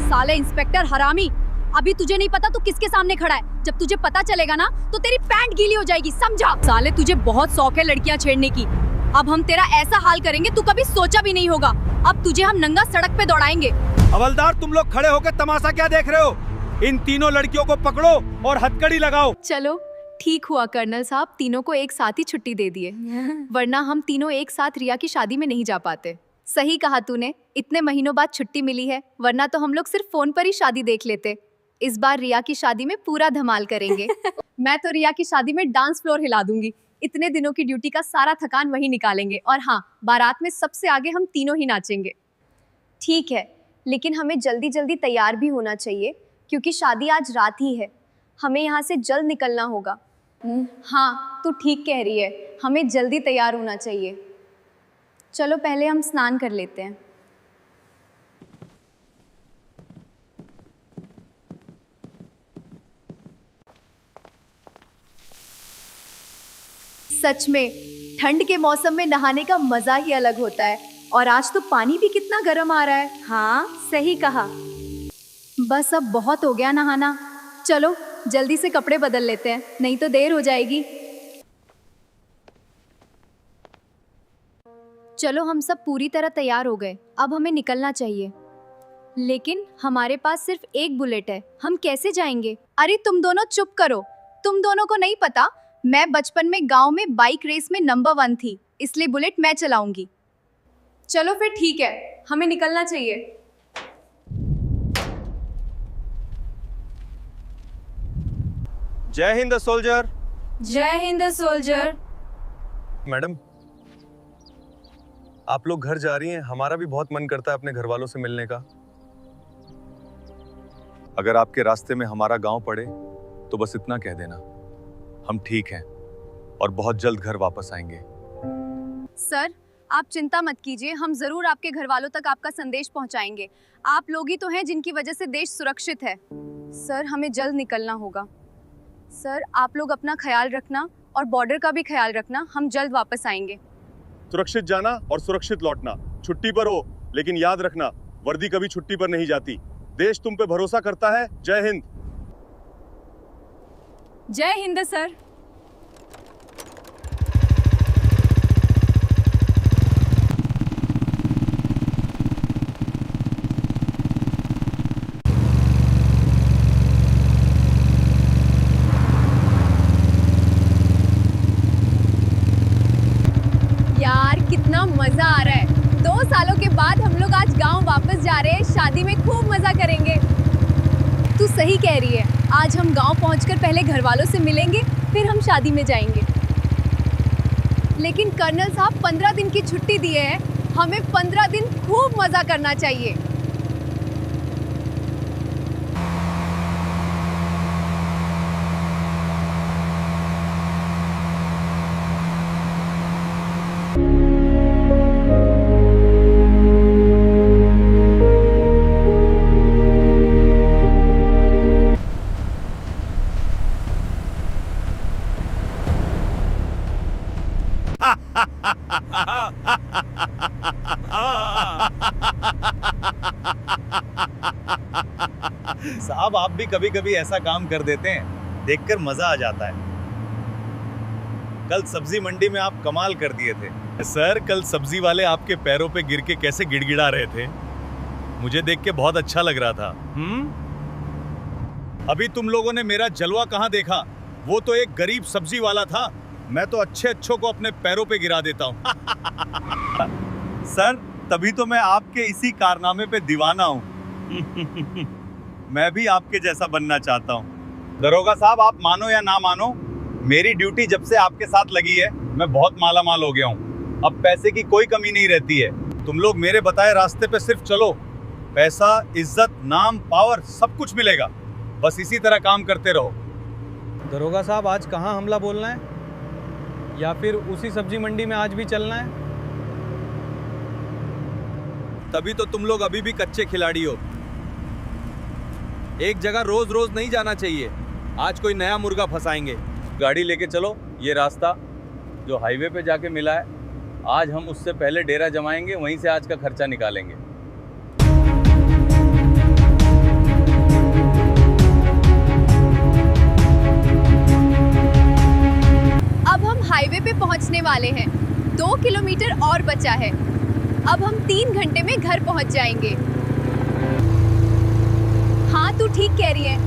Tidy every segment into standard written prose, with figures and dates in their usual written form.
साले इंस्पेक्टर हरामी, अभी तुझे नहीं पता तू किसके सामने खड़ा है। जब तुझे पता चलेगा ना तो तेरी पैंट गीली हो जाएगी, समझा? साले तुझे बहुत शौक है लड़कियां छेड़ने की। अब हम तेरा ऐसा हाल करेंगे तू कभी सोचा भी नहीं होगा। अब तुझे हम नंगा सड़क पे दौड़ाएंगे। हवलदार, तुम लोग खड़े होकर तमाशा क्या देख रहे हो? इन तीनों लड़कियों को पकड़ो और हथकड़ी लगाओ। चलो ठीक हुआ कर्नल साहब, तीनों को एक साथ ही छुट्टी दे दिए, वरना हम तीनों एक साथ रिया की शादी में नहीं जा पाते। सही कहा तूने, इतने महीनों बाद छुट्टी मिली है, वरना तो हम लोग सिर्फ फोन पर ही शादी देख लेते। इस बार रिया की शादी में पूरा धमाल करेंगे। मैं तो रिया की शादी में डांस फ्लोर हिला दूंगी। इतने दिनों की ड्यूटी का सारा थकान वही निकालेंगे। और हाँ, बारात में सबसे आगे हम तीनों ही नाचेंगे। ठीक है, लेकिन हमें जल्दी जल्दी तैयार भी होना चाहिए, क्योंकि शादी आज रात ही है। हमें यहाँ से जल्द निकलना होगा। हाँ, तू ठीक कह रही है, हमें जल्दी तैयार होना चाहिए। चलो पहले हम स्नान कर लेते हैं। सच में ठंड के मौसम में नहाने का मजा ही अलग होता है। और आज तो पानी भी कितना गर्म आ रहा है। हाँ, सही कहा। बस अब बहुत हो गया नहाना, चलो जल्दी से कपड़े बदल लेते हैं, नहीं तो देर हो जाएगी। चलो हम सब पूरी तरह तैयार हो गए, अब हमें निकलना चाहिए। लेकिन हमारे पास सिर्फ एक बुलेट है, हम कैसे जाएंगे? अरे तुम दोनों चुप करो, तुम दोनों को नहीं पता मैं बचपन में गांव में बाइक रेस में नंबर 1 थी, इसलिए बुलेट मैं चलाऊंगी। चलो फिर ठीक है, हमें निकलना चाहिए। जय हिंद सोल्जर। जय हिंद सोल्जर। मैडम, आप लोग घर जा रही हैं, हमारा भी बहुत मन करता है अपने घर वालों से मिलने का। अगर आपके रास्ते में हमारा गांव पड़े तो बस इतना कह देना, हम ठीक हैं और बहुत जल्द घर वापस आएंगे। सर, आप चिंता मत कीजिए, हम जरूर आपके घर वालों तक आपका संदेश पहुंचाएंगे। आप लोग ही तो हैं जिनकी वजह से देश सुरक्षित है। सर, हमें जल्द निकलना होगा। सर, आप लोग अपना ख्याल रखना और बॉर्डर का भी ख्याल रखना, हम जल्द वापस आएंगे। सुरक्षित जाना और सुरक्षित लौटना। छुट्टी पर हो, लेकिन याद रखना वर्दी कभी छुट्टी पर नहीं जाती। देश तुम पे भरोसा करता है। जय हिंद। जय हिंद सर। यार कितना मजा आ रहा है। 2 सालों के बाद हम लोग आज गांव वापस जा रहे हैं, शादी में खूब मजा करेंगे। तू सही कह रही है, आज हम गांव पहुंचकर पहले घर वालों से मिलेंगे, फिर हम शादी में जाएंगे। लेकिन कर्नल साहब 15 दिन की छुट्टी दिए हैं, हमें 15 दिन खूब मजा करना चाहिए। साहब, आप भी कभी कभी ऐसा काम कर देते हैं, देखकर मजा आ जाता है। कल सब्जी मंडी में आप कमाल कर दिए थे। सर, कल सब्जी वाले आपके पैरों पे गिर के कैसे गिड़गिड़ा रहे थे, मुझे देख के बहुत अच्छा लग रहा था। अभी तुम लोगों ने मेरा जलवा कहाँ देखा? वो तो एक गरीब सब्जी वाला था, मैं तो अच्छों को अपने पैरों पे गिरा देता हूँ। सर, तभी तो मैं आपके इसी कारनामे पे दीवाना हूँ। मैं भी आपके जैसा बनना चाहता हूँ। दरोगा साहब, आप मानो या ना मानो, मेरी ड्यूटी जब से आपके साथ लगी है मैं बहुत माला माल हो गया हूँ। अब पैसे की कोई कमी नहीं रहती है। तुम लोग मेरे बताए रास्ते पे सिर्फ चलो, पैसा, इज्जत, नाम, पावर सब कुछ मिलेगा। बस इसी तरह काम करते रहो। दरोगा साहब, आज कहाँ हमला बोलना है, या फिर उसी सब्जी मंडी में आज भी चलना है? तभी तो तुम लोग अभी भी कच्चे खिलाड़ी हो। एक जगह रोज रोज नहीं जाना चाहिए। आज कोई नया मुर्गा फंसाएंगे। गाड़ी लेके चलो, ये रास्ता जो हाईवे पे जाके मिला है, आज हम उससे पहले डेरा जमाएंगे, वहीं से आज का खर्चा निकालेंगे। वाले हैं। 2 किलोमीटर और बचा है। अब हम 3 घंटे में घर पहुंच जाएंगे। हाँ, तू ठीक कह रही है।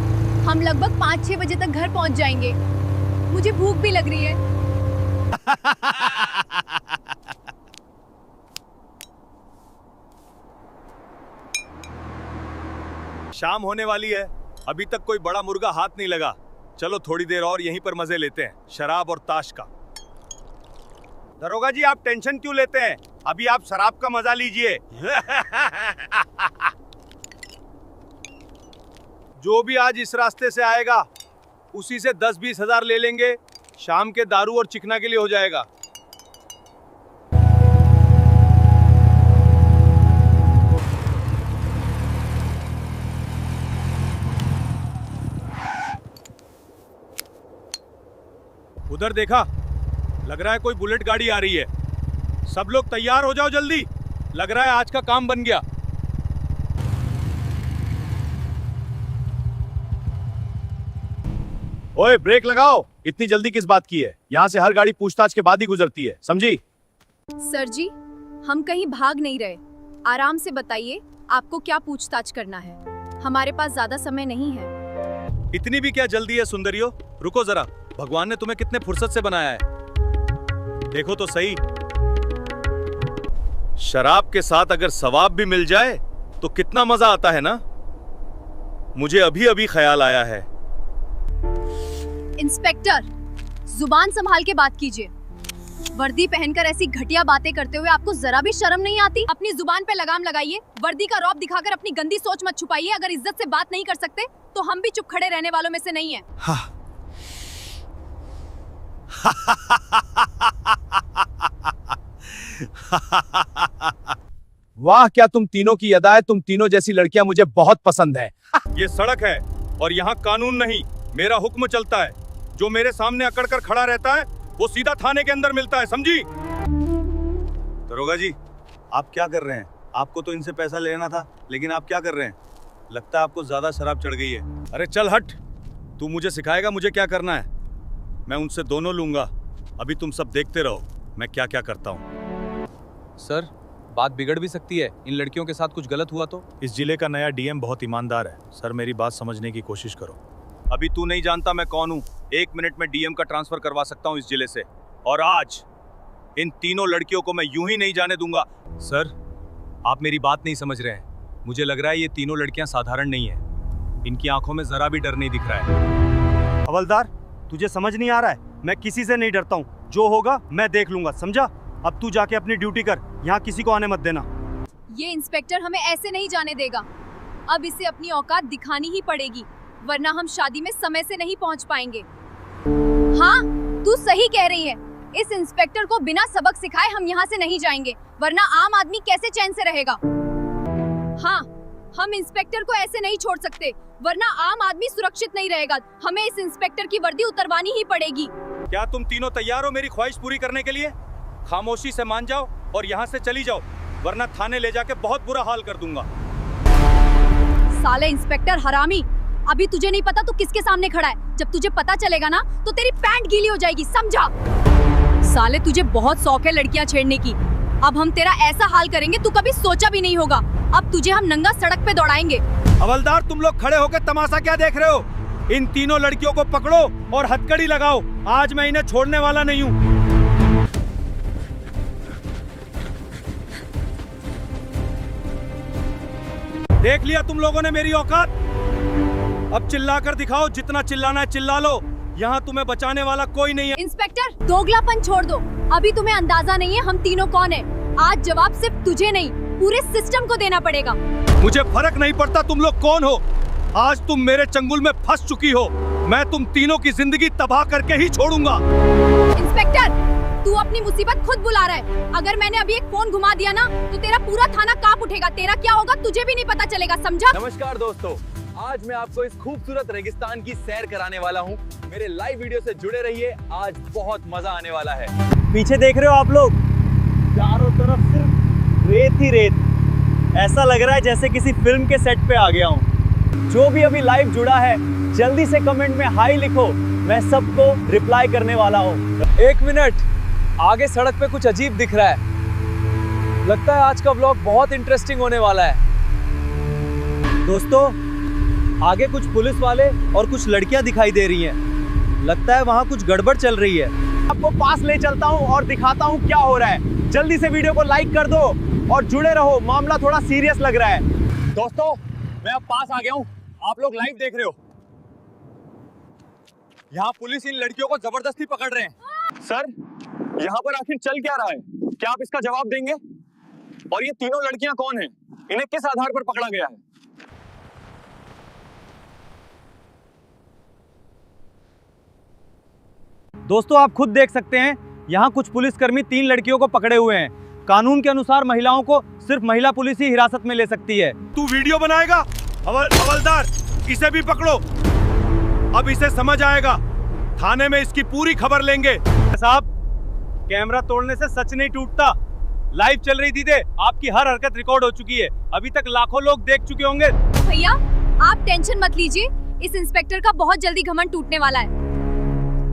हम लगभग 5-6 बजे तक घर पहुंच जाएंगे। मुझे भूख भी लग रही है। शाम होने वाली है, अभी तक कोई बड़ा मुर्गा हाथ नहीं लगा। चलो थोड़ी देर और यहीं पर मजे लेते हैं, शराब और ताश का। दरोगा जी, आप टेंशन क्यों लेते हैं? अभी आप शराब का मजा लीजिए। जो भी आज इस रास्ते से आएगा उसी से 10-20 हजार ले लेंगे। शाम के दारू और चिकना के लिए हो जाएगा। उधर देखा, लग रहा है कोई बुलेट गाड़ी आ रही है। सब लोग तैयार हो जाओ जल्दी, लग रहा है आज का काम बन गया। ओए, ब्रेक लगाओ। इतनी जल्दी किस बात की है? यहाँ से हर गाड़ी पूछताछ के बाद ही गुजरती है, समझी? सर जी, हम कहीं भाग नहीं रहे। आराम से बताइए, आपको क्या पूछताछ करना है? हमारे पास ज्यादा समय नहीं है। इतनी भी क्या जल्दी है सुंदरियो? रुको जरा, भगवान ने तुम्हें कितने फुर्सत से बनाया है। देखो तो सही, शराब के साथ अगर सवाब भी मिल जाए तो कितना मजा आता है ना। मुझे अभी अभी ख्याल आया है। इंस्पेक्टर, जुबान संभाल के बात कीजिए। वर्दी पहनकर ऐसी घटिया बातें करते हुए आपको जरा भी शर्म नहीं आती? अपनी जुबान पे लगाम लगाइए। वर्दी का रौब दिखाकर अपनी गंदी सोच मत छुपाइए। अगर इज्जत से बात नहीं कर सकते तो हम भी चुप खड़े रहने वालों में से नहीं है। हाँ। वाह, क्या तुम तीनों की अदाएं, तुम तीनों जैसी लड़कियां मुझे बहुत पसंद है। ये सड़क है और यहाँ कानून नहीं, मेरा हुक्म चलता है। जो मेरे सामने अकड़ कर खड़ा रहता है वो सीधा थाने के अंदर मिलता है, समझी? दरोगा जी, आप क्या कर रहे हैं? आपको तो इनसे पैसा लेना था, लेकिन आप क्या कर रहे हैं? लगता है आपको ज्यादा शराब चढ़ गई है। अरे चल हट, तू मुझे सिखाएगा मुझे क्या करना है? मैं उनसे दोनों लूंगा। अभी तुम सब देखते रहो मैं क्या क्या करता हूँ। सर, बात बिगड़ भी सकती है। इन लड़कियों के साथ कुछ गलत हुआ तो? इस जिले का नया डीएम बहुत ईमानदार है। सर, मेरी बात समझने की कोशिश करो। अभी तू नहीं जानता मैं कौन हूँ। 1 मिनट में डीएम का ट्रांसफर करवा सकता हूँ इस जिले से। और आज इन तीनों लड़कियों को मैं यूं ही नहीं जाने दूंगा। सर, आप मेरी बात नहीं समझ रहे हैं। मुझे लग रहा है ये तीनों लड़कियां साधारण नहीं है। इनकी आंखों में जरा भी डर नहीं दिख रहा है। हवलदार, तुझे समझ नहीं आ रहा है? मैं किसी से नहीं डरता हूँ। जो होगा मैं देख लूंगा, समझा? अब तू जाके अपनी ड्यूटी कर, यहाँ किसी को आने मत देना। ये इंस्पेक्टर हमें ऐसे नहीं जाने देगा। अब इसे अपनी औकात दिखानी ही पड़ेगी, वरना हम शादी में समय से नहीं पहुंच पाएंगे। हाँ, तू सही कह रही है। इस इंस्पेक्टर को बिना सबक सिखाए हम यहाँ से नहीं जाएंगे, वरना आम आदमी कैसे चैन से रहेगा। हाँ, हम इंस्पेक्टर को ऐसे नहीं छोड़ सकते, वरना आम आदमी सुरक्षित नहीं रहेगा। हमें इस इंस्पेक्टर की वर्दी उतरवानी ही पड़ेगी। क्या तुम तीनों तैयार हो मेरी ख्वाहिश पूरी करने के लिए? खामोशी से मान जाओ और यहाँ से चली जाओ, वरना थाने ले जाके बहुत बुरा हाल कर दूंगा। साले इंस्पेक्टर हरामी, अभी तुझे नहीं पता तू किसके सामने खड़ा है। जब तुझे पता चलेगा ना तो तेरी पैंट गीली हो जाएगी, समझा? साले, तुझे बहुत शौक है लड़कियां छेड़ने की। अब हम तेरा ऐसा हाल करेंगे तू कभी सोचा भी नहीं होगा। अब तुझे हम नंगा सड़क पे दौड़ाएंगे। हवलदार, तुम लोग खड़े होकर तमाशा क्या देख रहे हो? इन तीनों लड़कियों को पकड़ो और हथकड़ी लगाओ। आज मैं इन्हें छोड़ने वाला नहीं हूँ। देख लिया तुम लोगों ने मेरी औकात। अब चिल्ला कर दिखाओ, जितना चिल्लाना है चिल्ला लो। यहाँ तुम्हें बचाने वाला कोई नहीं है। इंस्पेक्टर, दोगलापन छोड़ दो। अभी तुम्हें अंदाजा नहीं है हम तीनों कौन है। आज जवाब सिर्फ तुझे नहीं, पूरे सिस्टम को देना पड़ेगा। मुझे फर्क नहीं पड़ता तुम लोग कौन हो। आज तुम मेरे चंगुल में फंस चुकी हो। मैं तुम तीनों की जिंदगी तबाह करके ही छोड़ूंगा। इंस्पेक्टर, तू अपनी मुसीबत खुद बुला रहा है। अगर मैंने अभी एक फोन घुमा दिया ना तो तेरा पूरा थाना कांप उठेगा। तेरा क्या होगा तुझे भी नहीं पता चलेगा, समझा? नमस्कार दोस्तों, आज मैं आपको इस खूबसूरत रेगिस्तान की सैर कराने वाला हूँ। मेरे लाइव वीडियो से जुड़े रहिए, आज बहुत मजा आने वाला है। पीछे देख रहे हो आप लोग, चारों तरफ सिर्फ रेत ही रेत। ऐसा लग रहा है जैसे किसी फिल्म के सेट पे आ गया हूँ। जो भी अभी लाइव जुड़ा है जल्दी से कमेंट में हाई लिखो, मैं सबको रिप्लाई करने वाला हूँ। 1 मिनट, आगे सड़क पे कुछ अजीब दिख रहा है। लगता है आज का व्लॉग बहुत इंटरेस्टिंग होने वाला है। दोस्तों, आगे कुछ पुलिस वाले और कुछ लड़कियां दिखाई दे रही हैं। लगता है वहां कुछ गड़बड़ चल रही है। आपको पास ले चलता हूं और दिखाता हूं क्या हो रहा है। जल्दी से वीडियो को लाइक कर दो और जुड़े रहो, मामला थोड़ा सीरियस लग रहा है। दोस्तों, मैं अब पास आ गया हूँ। आप लोग लाइव देख रहे हो। यहाँ पुलिस इन लड़कियों को जबरदस्ती पकड़ रहे हैं। सर, यहाँ पर आखिर चल क्या रहा है? क्या आप इसका जवाब देंगे? और ये तीनों लड़कियां कौन हैं? इन्हें किस आधार पर पकड़ा गया है? दोस्तों, आप खुद देख सकते हैं, यहाँ कुछ पुलिसकर्मी 3 लड़कियों को पकड़े हुए हैं। कानून के अनुसार महिलाओं को सिर्फ महिला पुलिस ही हिरासत में ले सकती है। तू वीडियो बनाएगा? हवलदार, इसे भी पकड़ो। अब इसे समझ आएगा। थाने में इसकी पूरी खबर लेंगे। साहब, कैमरा तोड़ने से सच नहीं टूटता। लाइव चल रही थी, आपकी हर हरकत रिकॉर्ड हो चुकी है। अभी तक लाखों लोग देख चुके होंगे। भैया, आप टेंशन मत लीजिए, इस इंस्पेक्टर का बहुत जल्दी घमंड टूटने वाला है।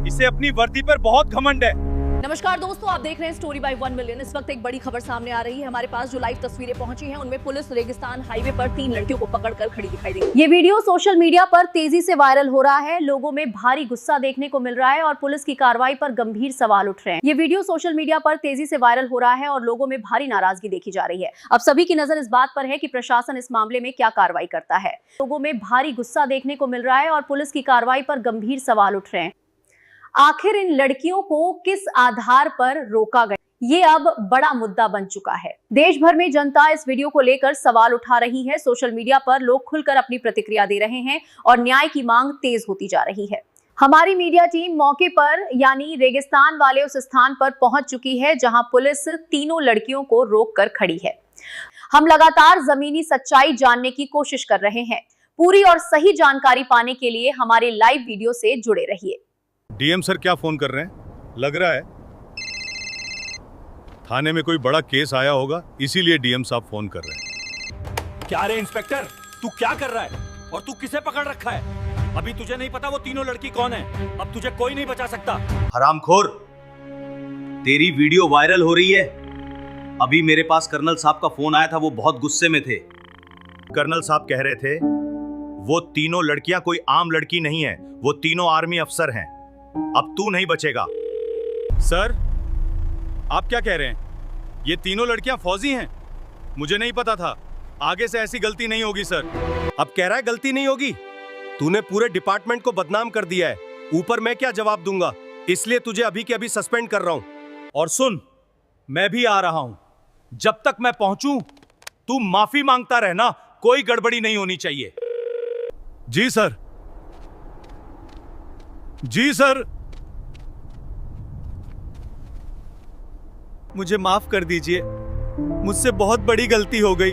इसे अपनी वर्दी पर बहुत घमंड है। नमस्कार दोस्तों, आप देख रहे हैं स्टोरी बाय 1 मिलियन। इस वक्त एक बड़ी खबर सामने आ रही है। हमारे पास जो लाइव तस्वीरें पहुंची हैं उनमें पुलिस रेगिस्तान हाईवे पर 3 लड़कियों को पकड़कर खड़ी दिखाई दी। ये वीडियो सोशल मीडिया पर तेजी से वायरल हो रहा है। लोगों में भारी गुस्सा देखने को मिल रहा है और पुलिस की कार्रवाई पर गंभीर सवाल उठ रहे हैं। ये वीडियो सोशल मीडिया पर तेजी से वायरल हो रहा है और लोगों में भारी नाराजगी देखी जा रही है। अब सभी की नजर इस बात पर है कि प्रशासन इस मामले में क्या कार्रवाई करता है। लोगों में भारी गुस्सा देखने को मिल रहा है और पुलिस की कार्रवाई पर गंभीर सवाल उठ रहे हैं। आखिर इन लड़कियों को किस आधार पर रोका गया, ये अब बड़ा मुद्दा बन चुका है। देश भर में जनता इस वीडियो को लेकर सवाल उठा रही है। सोशल मीडिया पर लोग खुलकर अपनी प्रतिक्रिया दे रहे हैं और न्याय की मांग तेज होती जा रही है। हमारी मीडिया टीम मौके पर यानी रेगिस्तान वाले उस स्थान पर पहुंच चुकी है जहां पुलिस तीनों लड़कियों को रोककर खड़ी है। हम लगातार जमीनी सच्चाई जानने की कोशिश कर रहे हैं। पूरी और सही जानकारी पाने के लिए हमारे लाइव वीडियो से जुड़े रहिए। डीएम सर क्या फोन कर रहे हैं? लग रहा है थाने में कोई बड़ा केस आया होगा, इसीलिए डीएम साहब फोन कर रहे हैं। क्या रे इंस्पेक्टर, तू क्या कर रहा है और तू किसे पकड़ रखा है? अभी तुझे नहीं पता वो तीनों लड़की कौन है। अब तुझे कोई नहीं बचा सकता। हरामखोर, तेरी वीडियो वायरल हो रही है। अभी मेरे पास कर्नल साहब का फोन आया था, वो बहुत गुस्से में थे। कर्नल साहब कह रहे थे वो तीनों लड़कियां कोई आम लड़की नहीं है, वो तीनों आर्मी अफसर हैं। अब तू नहीं बचेगा। सर, आप क्या कह रहे हैं? ये तीनों लड़कियां फौजी हैं? मुझे नहीं पता था। आगे से ऐसी गलती नहीं होगी सर। अब कह रहा है गलती नहीं होगी। तूने पूरे डिपार्टमेंट को बदनाम कर दिया है। ऊपर मैं क्या जवाब दूंगा? इसलिए तुझे अभी के अभी सस्पेंड कर रहा हूं। और सुन, मैं भी आ रहा हूं। जब तक मैं पहुंचूं तू माफी मांगता रहना, कोई गड़बड़ी नहीं होनी चाहिए। जी सर। जी सर। मुझे माफ कर दीजिए, मुझसे बहुत बड़ी गलती हो गई।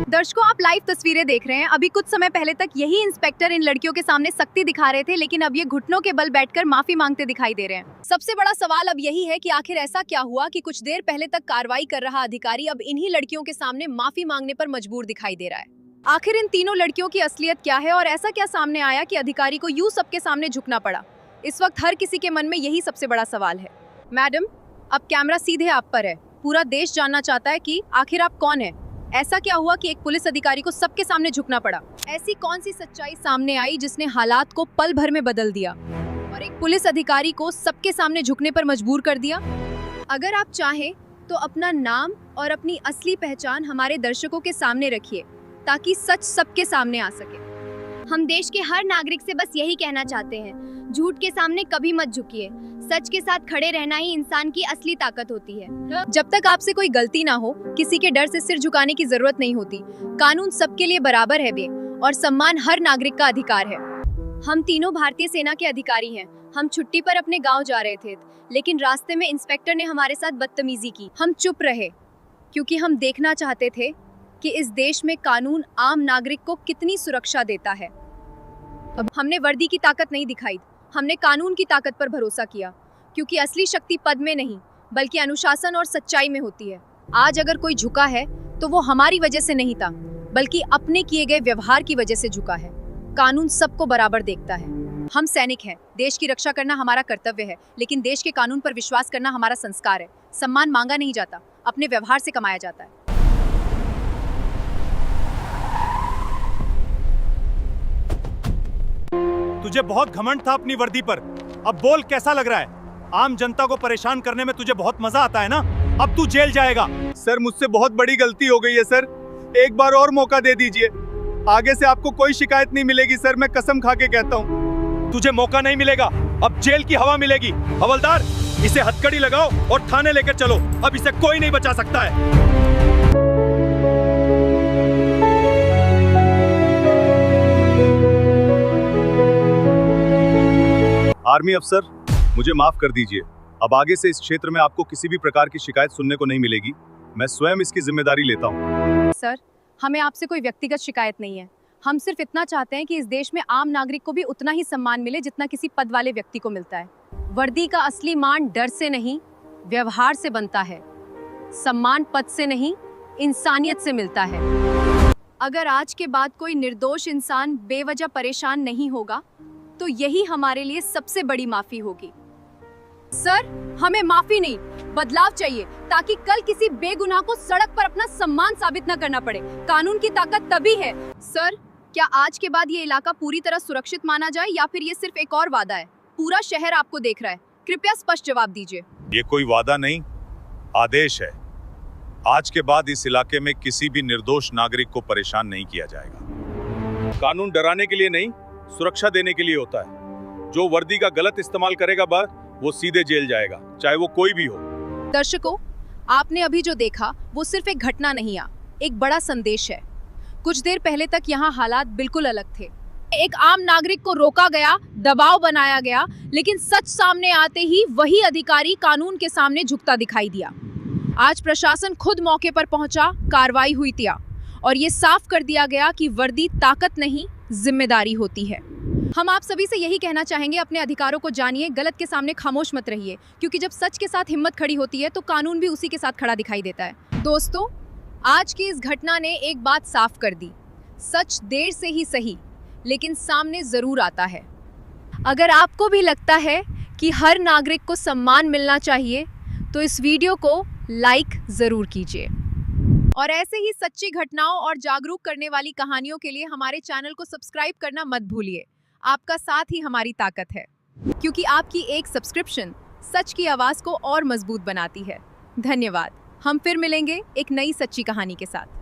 दर्शकों, आप लाइव तस्वीरें देख रहे हैं। अभी कुछ समय पहले तक यही इंस्पेक्टर इन लड़कियों के सामने सख्ती दिखा रहे थे, लेकिन अब ये घुटनों के बल बैठकर माफी मांगते दिखाई दे रहे हैं। सबसे बड़ा सवाल अब यही है कि आखिर ऐसा क्या हुआ कि कुछ देर पहले तक कार्रवाई कर रहा अधिकारी अब इन्हीं लड़कियों के सामने माफी मांगने पर मजबूर दिखाई दे रहा है। आखिर इन तीनों लड़कियों की असलियत क्या है और ऐसा क्या सामने आया कि अधिकारी को यूं सबके सामने झुकना पड़ा? इस वक्त हर किसी के मन में यही सबसे बड़ा सवाल है। मैडम, अब कैमरा सीधे आप पर है। पूरा देश जानना चाहता है कि आखिर आप कौन है। ऐसा क्या हुआ कि एक पुलिस अधिकारी को सबके सामने झुकना पड़ा? ऐसी कौन सी सच्चाई सामने आई जिसने हालात को पल भर में बदल दिया और एक पुलिस अधिकारी को सबके सामने झुकने पर मजबूर कर दिया? अगर आप चाहें तो अपना नाम और अपनी असली पहचान हमारे दर्शकों के सामने रखिए ताकि सच सबके सामने आ सके। हम देश के हर नागरिक से बस यही कहना चाहते हैं, झूठ के सामने कभी मत झुकिए। सच के साथ खड़े रहना ही इंसान की असली ताकत होती है। जब तक आपसे कोई गलती ना हो, किसी के डर से सिर झुकाने की जरूरत नहीं होती। कानून सबके लिए बराबर है और सम्मान हर नागरिक का अधिकार है। हम तीनों भारतीय सेना के अधिकारी हैं। हम छुट्टी पर अपने गांव जा रहे थे, लेकिन रास्ते में इंस्पेक्टर ने हमारे साथ बदतमीजी की। हम चुप रहे क्योंकि हम देखना चाहते थे कि इस देश में कानून आम नागरिक को कितनी सुरक्षा देता है। अब हमने वर्दी की ताकत नहीं दिखाई, हमने कानून की ताकत पर भरोसा किया, क्योंकि असली शक्ति पद में नहीं बल्कि अनुशासन और सच्चाई में होती है। आज अगर कोई झुका है तो वो हमारी वजह से नहीं था, बल्कि अपने किए गए व्यवहार की वजह से झुका है। कानून सबको बराबर देखता है। हम सैनिक हैं, देश की रक्षा करना हमारा कर्तव्य है, लेकिन देश के कानून पर विश्वास करना हमारा संस्कार है। सम्मान मांगा नहीं जाता, अपने व्यवहार से कमाया जाता है। तुझे बहुत घमंड था अपनी वर्दी पर, अब बोल कैसा लग रहा है? आम जनता को परेशान करने में तुझे बहुत मजा आता है ना? अब तू जेल जाएगा। सर मुझसे बहुत बड़ी गलती हो गई है सर, एक बार और मौका दे दीजिए। आगे से आपको कोई शिकायत नहीं मिलेगी सर, मैं कसम खा के कहता हूँ। तुझे मौका नहीं मिलेगा, अब जेल की हवा मिलेगी। हवलदार, इसे हथकड़ी लगाओ और थाने लेकर चलो, अब इसे कोई नहीं बचा सकता है। आर्मी अफसर, मुझे माफ कर दीजिए। अब आगे से इस क्षेत्र में आपको किसी भी प्रकार की शिकायत सुनने को नहीं मिलेगी। मैं स्वयं इसकी जिम्मेदारी लेता हूँ। सर, हमें आपसे कोई व्यक्तिगत शिकायत नहीं है। हम सिर्फ इतना चाहते हैं कि इस देश में आम नागरिक को भी उतना ही सम्मान मिले जितना किसी पद वाले व्यक्ति को मिलता है। वर्दी का असली मान डर से नहीं, व्यवहार से बनता है। सम्मान पद से नहीं, इंसानियत से मिलता है। अगर आज के बाद कोई निर्दोष इंसान बेवजह परेशान नहीं होगा, तो यही हमारे लिए सबसे बड़ी माफी होगी। सर, हमें माफी नहीं, बदलाव चाहिए, ताकि कल किसी बेगुनाह को सड़क पर अपना सम्मान साबित न करना पड़े। कानून की ताकत तभी है। सर, क्या आज के बाद ये इलाका पूरी तरह सुरक्षित माना जाए या फिर ये सिर्फ एक और वादा है? पूरा शहर आपको देख रहा है, कृपया स्पष्ट जवाब दीजिए। ये कोई वादा नहीं, आदेश है। आज के बाद इस इलाके में किसी भी निर्दोष नागरिक को परेशान नहीं किया जाएगा। कानून डराने के लिए नहीं, सुरक्षा देने के लिए होता है। जो वर्दी का गलत इस्तेमाल करेगा वो सीधे जेल जाएगा, चाहे वो कोई भी हो। दर्शकों, आपने अभी जो देखा वो सिर्फ एक घटना नहीं है, एक बड़ा संदेश है। कुछ देर पहले तक यहाँ हालात बिल्कुल अलग थे। एक आम नागरिक को रोका गया, दबाव बनाया गया, लेकिन सच सामने आते ही वही अधिकारी कानून के सामने झुकता दिखाई दिया। आज प्रशासन खुद मौके पर पहुंचा, कार्रवाई हुई थी और ये साफ कर दिया गया कि वर्दी ताकत नहीं, जिम्मेदारी होती है। हम आप सभी से यही कहना चाहेंगे, अपने अधिकारों को जानिए, गलत के सामने खामोश मत रहिए, क्योंकि जब सच के साथ हिम्मत खड़ी होती है तो कानून भी उसी के साथ खड़ा दिखाई देता है। दोस्तों, आज की इस घटना ने एक बात साफ कर दी, सच देर से ही सही, लेकिन सामने जरूर आता है। अगर आपको भी लगता है कि हर नागरिक को सम्मान मिलना चाहिए, तो इस वीडियो को लाइक जरूर कीजिए। और ऐसे ही सच्ची घटनाओं और जागरूक करने वाली कहानियों के लिए हमारे चैनल को सब्सक्राइब करना मत भूलिए। आपका साथ ही हमारी ताकत है, क्योंकि आपकी एक सब्सक्रिप्शन सच की आवाज़ को और मजबूत बनाती है। धन्यवाद। हम फिर मिलेंगे एक नई सच्ची कहानी के साथ।